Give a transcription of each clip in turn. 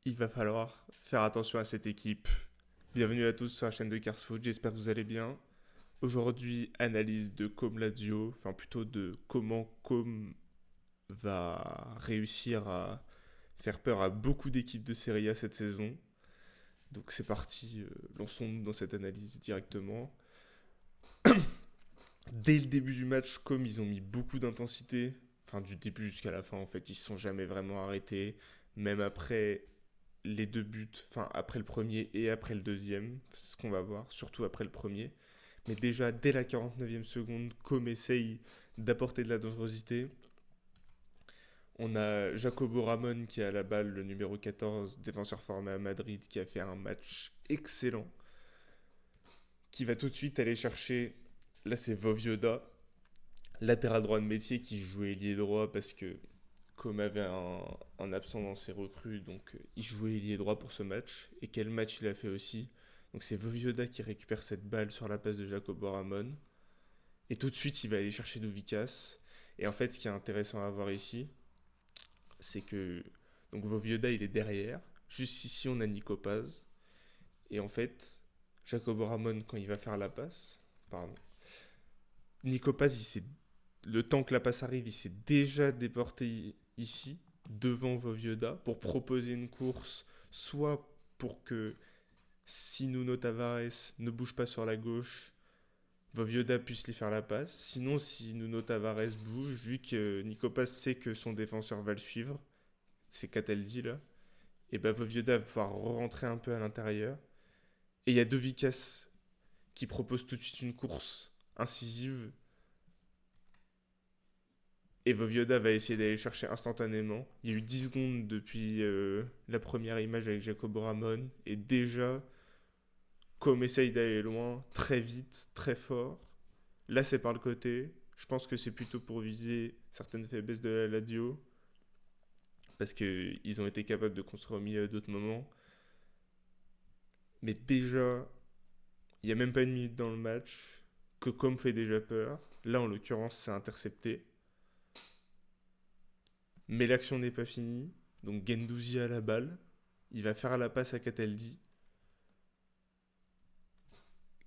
il va falloir faire attention à cette équipe. Bienvenue à tous sur la chaîne de Carsfoot, j'espère que vous allez bien. Aujourd'hui, analyse de Com Lazio, enfin plutôt de comment Com va réussir à faire peur à beaucoup d'équipes de Serie A cette saison. Donc c'est parti, lançons-nous dans cette analyse directement. Dès le début du match, Com ils ont mis beaucoup d'intensité, enfin du début jusqu'à la fin en fait, ils se sont jamais vraiment arrêtés, même après les deux buts, enfin après le premier et après le deuxième, c'est ce qu'on va voir, surtout après le premier. Mais déjà, dès la 49e seconde, Com essaye d'apporter de la dangerosité. On a Jacobo Ramon qui a la balle, le numéro 14, défenseur formé à Madrid, qui a fait un match excellent, qui va tout de suite aller chercher, là c'est Vovioda, latéral droit de métier qui jouait ailier droit parce que Com avait un absent dans ses recrues, donc il jouait ailier droit pour ce match. Et quel match il a fait aussi. Donc c'est Vovioda qui récupère cette balle sur la passe de Jacobo Ramon. Et tout de suite, il va aller chercher Douvikas. Et en fait, ce qui est intéressant à voir ici, c'est que donc Vovioda, il est derrière. Juste ici, on a Nico Paz. Et en fait, Jacobo Ramon, quand il va faire la passe, pardon, Nico Paz, le temps que la passe arrive, il s'est déjà déporté ici, devant Vovioda, pour proposer une course, soit pour que si Nuno Tavares ne bouge pas sur la gauche, Vovioda puisse lui faire la passe. Sinon, si Nuno Tavares bouge, vu que Nico Paz sait que son défenseur va le suivre, c'est Cataldi là, et ben Vovioda va pouvoir rentrer un peu à l'intérieur. Et il y a Dovikas qui propose tout de suite une course incisive. Et Vovioda va essayer d'aller le chercher instantanément. Il y a eu 10 secondes depuis la première image avec Jacobo Ramon. Et déjà, comme essaye d'aller loin, très vite, très fort. Là, c'est par le côté. Je pense que c'est plutôt pour viser certaines faiblesses de la Lazio. Parce qu'ils ont été capables de construire au milieu à d'autres moments. Mais déjà, il n'y a même pas une minute dans le match que Com fait déjà peur. Là, en l'occurrence, c'est intercepté. Mais l'action n'est pas finie. Donc Gendouzi a la balle. Il va faire la passe à Cataldi.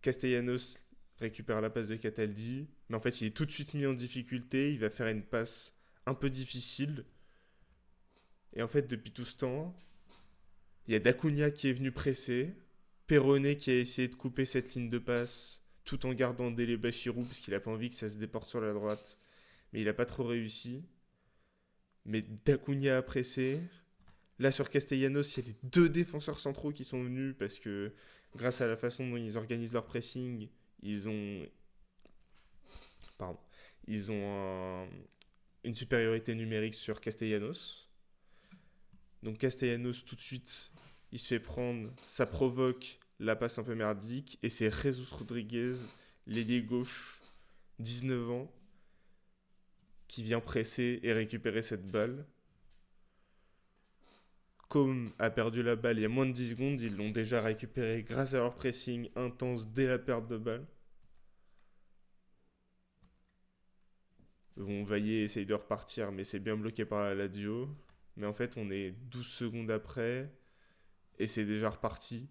Castellanos récupère la passe de Cataldi. Mais en fait, il est tout de suite mis en difficulté. Il va faire une passe un peu difficile. Et en fait, depuis tout ce temps, il y a Dacunia qui est venu presser. Perronnet qui a essayé de couper cette ligne de passe tout en gardant Dele Bachirou parce qu'il n'a pas envie que ça se déporte sur la droite. Mais il n'a pas trop réussi. Mais Dacunia a pressé. Là, sur Castellanos, il y a les deux défenseurs centraux qui sont venus parce que, grâce à la façon dont ils organisent leur pressing, ils ont, pardon, ils ont une supériorité numérique sur Castellanos. Donc Castellanos, tout de suite, il se fait prendre, ça provoque la passe un peu merdique, et c'est Jesus Rodriguez, l'ailier gauche, 19 ans, qui vient presser et récupérer cette balle. Com a perdu la balle il y a moins de 10 secondes, ils l'ont déjà récupérée grâce à leur pressing intense dès la perte de balle. Bon, Vaillé essaye de repartir, mais c'est bien bloqué par la Lazio. Mais en fait, on est 12 secondes après, et c'est déjà reparti.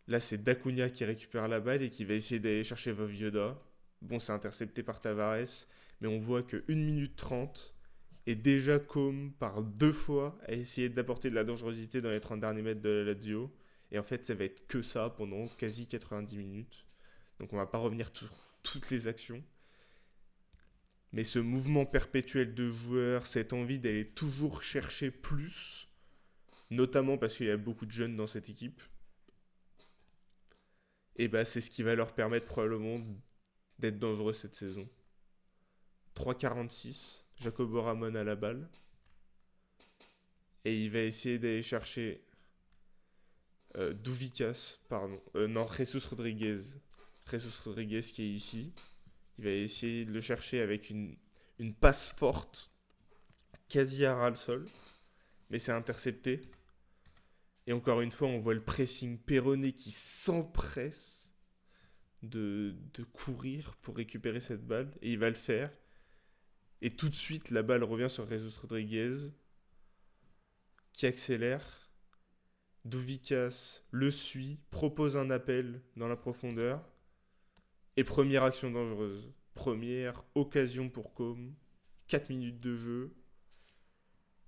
Là, c'est Dacunia qui récupère la balle et qui va essayer d'aller chercher Vovioda. Bon, c'est intercepté par Tavares, mais on voit que 1 minute 30 et déjà Com, par deux fois, a essayé d'apporter de la dangerosité dans les 30 derniers mètres de la Lazio. Et en fait, ça va être que ça pendant quasi 90 minutes. Donc on va pas revenir sur toutes les actions. Mais ce mouvement perpétuel de joueurs, cette envie d'aller toujours chercher plus, notamment parce qu'il y a beaucoup de jeunes dans cette équipe, et bah c'est ce qui va leur permettre probablement d'être dangereux cette saison. 3,46, Jacobo Ramon à la balle. Et il va essayer d'aller chercher Douvikas, pardon. Non, Jesus Rodriguez. Jesus Rodriguez qui est ici. Il va essayer de le chercher avec une passe forte, quasi à ras le sol. Mais c'est intercepté. Et encore une fois, on voit le pressing Perronnet qui s'empresse de courir pour récupérer cette balle. Et il va le faire. Et tout de suite, la balle revient sur Jesus Rodriguez. qui accélère. Douvikas le suit, propose un appel dans la profondeur. Et première action dangereuse. Première occasion pour Com. 4 minutes de jeu.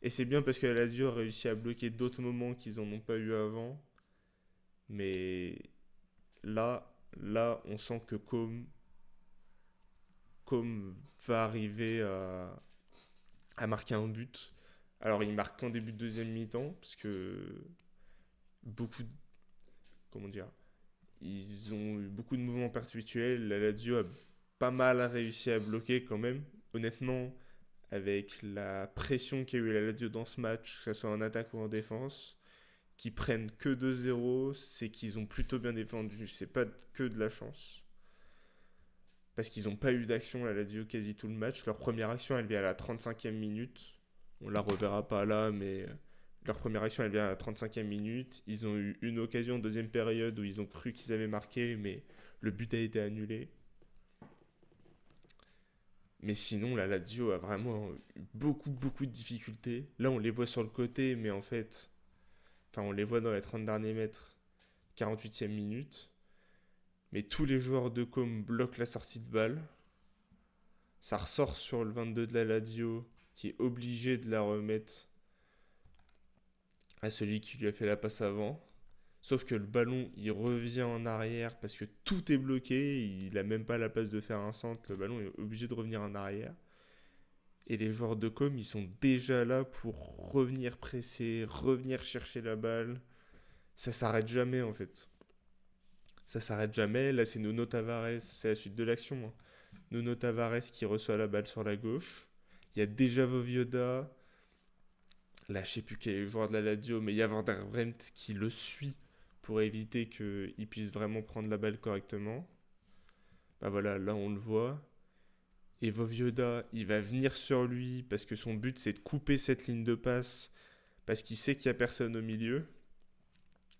Et c'est bien parce que la Lazio a réussi à bloquer d'autres moments qu'ils n'en ont pas eu avant. Mais là, on sent que Com va arriver à marquer un but. Alors, il marque qu'en début de deuxième mi-temps, parce que beaucoup, comment dire, ils ont eu beaucoup de mouvements perpétuels. La Lazio a pas mal réussi à bloquer quand même. Honnêtement, avec la pression qu'a eu la Lazio dans ce match, que ce soit en attaque ou en défense, qui prennent que 2-0, c'est qu'ils ont plutôt bien défendu. C'est pas que de la chance. Parce qu'ils n'ont pas eu d'action, la Lazio, quasi tout le match. Leur première action, elle vient à la 35e minute. On la reverra pas là, mais leur première action, elle vient à la 35e minute. Ils ont eu une occasion en deuxième période où ils ont cru qu'ils avaient marqué, mais le but a été annulé. Mais sinon, la Lazio a vraiment eu beaucoup de difficultés. Là, on les voit sur le côté, mais en fait, enfin, on les voit dans les 30 derniers mètres, 48e minute. Mais tous les joueurs de Com bloquent la sortie de balle. Ça ressort sur le 22 de la Lazio, qui est obligé de la remettre à celui qui lui a fait la passe avant. Sauf que le ballon, il revient en arrière parce que tout est bloqué. Il a même pas la place de faire un centre. Le ballon est obligé de revenir en arrière. Et les joueurs de Com, ils sont déjà là pour revenir presser, revenir chercher la balle. Ça s'arrête jamais en fait. Ça s'arrête jamais. Là, c'est Nuno Tavares, c'est la suite de l'action, hein. Nuno Tavares qui reçoit la balle sur la gauche. Il y a déjà Vovioda. Là, je sais plus quel est le joueur de la Lazio, mais il y a Van der Bremt qui le suit pour éviter qu'il puisse vraiment prendre la balle correctement. Bah voilà, là on le voit. Et Vovioda, il va venir sur lui parce que son but c'est de couper cette ligne de passe parce qu'il sait qu'il n'y a personne au milieu.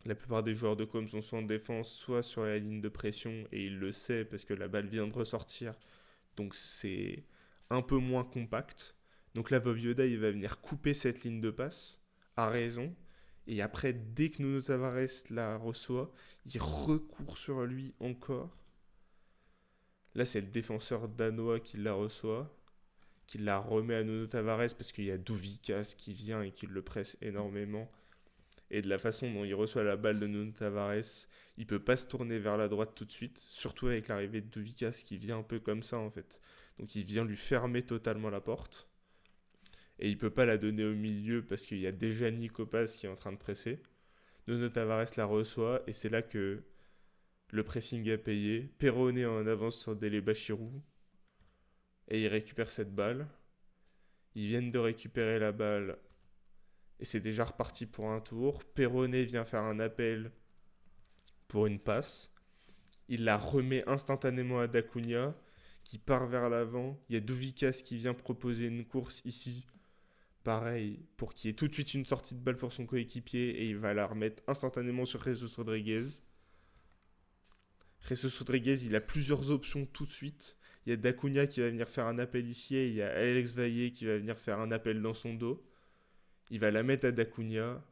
La plupart des joueurs de Com sont soit en défense, soit sur la ligne de pression et il le sait parce que la balle vient de ressortir. Donc c'est un peu moins compact. Donc là, Vovioda, il va venir couper cette ligne de passe, à raison. Et après, dès que Nuno Tavares la reçoit, il recourt sur lui encore. Là, c'est le défenseur danois qui la reçoit, qui la remet à Nuno Tavares parce qu'il y a Douvikas qui vient et qui le presse énormément. Et de la façon dont il reçoit la balle de Nuno Tavares, il peut pas se tourner vers la droite tout de suite, surtout avec l'arrivée de Douvikas qui vient un peu comme ça en fait. Donc il vient lui fermer totalement la porte. Et il peut pas la donner au milieu parce qu'il y a déjà Nico Paz qui est en train de presser. Nuno Tavares la reçoit et c'est là que le pressing a payé. Perrone en avance sur Dele Bachirou et il récupère cette balle. Ils viennent de récupérer la balle et c'est déjà reparti pour un tour. Perrone vient faire un appel pour une passe. Il la remet instantanément à Dacunia qui part vers l'avant. Il y a Douvikas qui vient proposer une course ici. Pareil, pour qu'il y ait tout de suite une sortie de balle pour son coéquipier et il va la remettre instantanément sur Jesus Rodriguez. Jesus Rodriguez, il a plusieurs options tout de suite. Il y a Dacunia qui va venir faire un appel ici et il y a Alex Valle qui va venir faire un appel dans son dos. Il va la mettre à Dacunia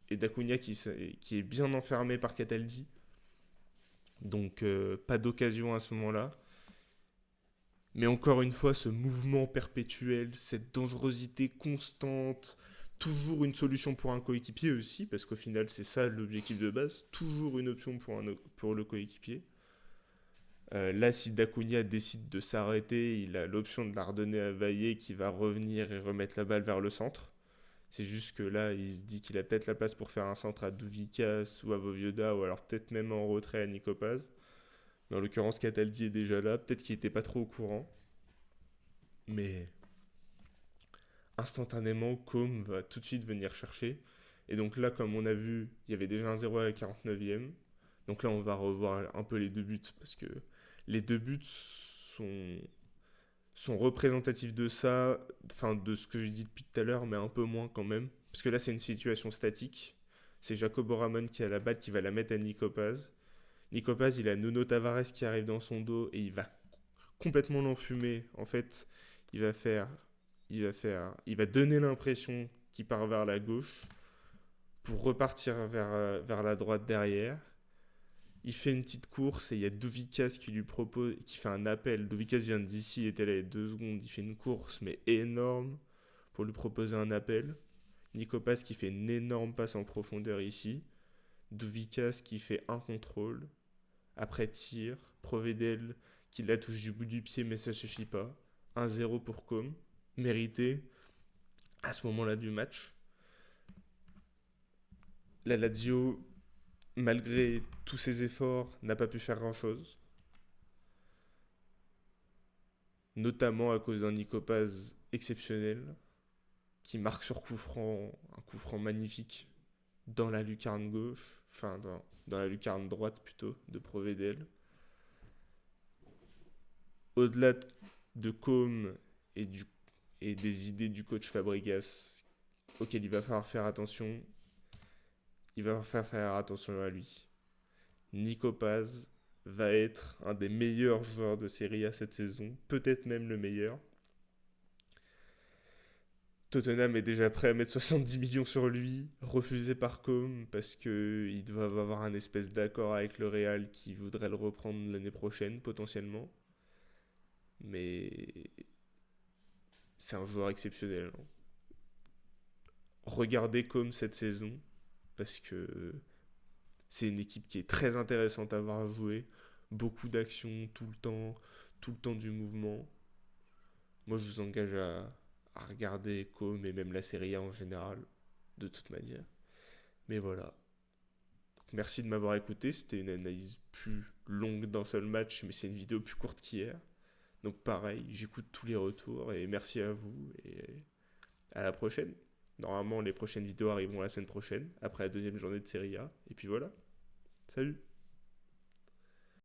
et Dacunia qui est bien enfermé par Cataldi. Donc pas d'occasion à ce moment-là. Mais encore une fois, ce mouvement perpétuel, cette dangerosité constante, toujours une solution pour un coéquipier aussi, parce qu'au final, c'est ça l'objectif de base, toujours une option pour le coéquipier. Là, si Dacunia décide de s'arrêter, il a l'option de la redonner à Valle qui va revenir et remettre la balle vers le centre. C'est juste que là, il se dit qu'il a peut-être la place pour faire un centre à Douvikas ou à Vovioda, ou alors peut-être même en retrait à Nico Paz. Mais en l'occurrence, Cataldi est déjà là. Peut-être qu'il n'était pas trop au courant. Mais instantanément, Com va tout de suite venir chercher. Et donc là, comme on a vu, il y avait déjà un 0 à la 49e. Donc là, on va revoir un peu les deux buts. Parce que les deux buts sont représentatifs de ça. Enfin, de ce que j'ai dit depuis tout à l'heure, mais un peu moins quand même. Parce que là, c'est une situation statique. C'est Jacobo Ramon qui a la balle, qui va la mettre à Nico Paz. Nico Paz, il a Nuno Tavares qui arrive dans son dos et il va complètement l'enfumer. En fait, il va donner l'impression qu'il part vers la gauche. pour repartir vers la droite derrière. Il fait une petite course et il y a Dovikas qui lui propose, qui fait un appel. Dovikas vient d'ici, il était là il y a 2 secondes. Il fait une course, mais énorme, pour lui proposer un appel. Nicopas qui fait une énorme passe en profondeur ici. Dovikas qui fait un contrôle. Après tir. Provedel qui la touche du bout du pied, mais ça suffit pas. 1-0 pour Com. Mérité à ce moment-là du match. La Lazio, malgré tous ses efforts, n'a pas pu faire grand-chose. Notamment à cause d'un Nicopaz exceptionnel qui marque sur coup franc, un coup franc magnifique dans la lucarne gauche, enfin dans la lucarne droite plutôt, de Provedel. Au-delà de Com et, et des idées du coach Fabregas auxquelles il va falloir faire attention, il va falloir faire attention à lui. Nico Paz va être un des meilleurs joueurs de Serie A cette saison, peut-être même le meilleur. Tottenham est déjà prêt à mettre 70 millions sur lui, refusé par Com parce qu'il doit avoir un espèce d'accord avec le Real qui voudrait le reprendre l'année prochaine potentiellement. Mais c'est un joueur exceptionnel. Regardez Com cette saison parce que c'est une équipe qui est très intéressante à voir jouer. Beaucoup d'actions tout le temps du mouvement. Moi, je vous engage à regarder Com et même la Serie A en général, de toute manière. Mais voilà. Donc, merci de m'avoir écouté. C'était une analyse plus longue d'un seul match, mais c'est une vidéo plus courte qu'hier. Donc pareil, j'écoute tous les retours et merci à vous et à la prochaine. Normalement, les prochaines vidéos arriveront la semaine prochaine, après la deuxième journée de Serie A. Et puis voilà. Salut!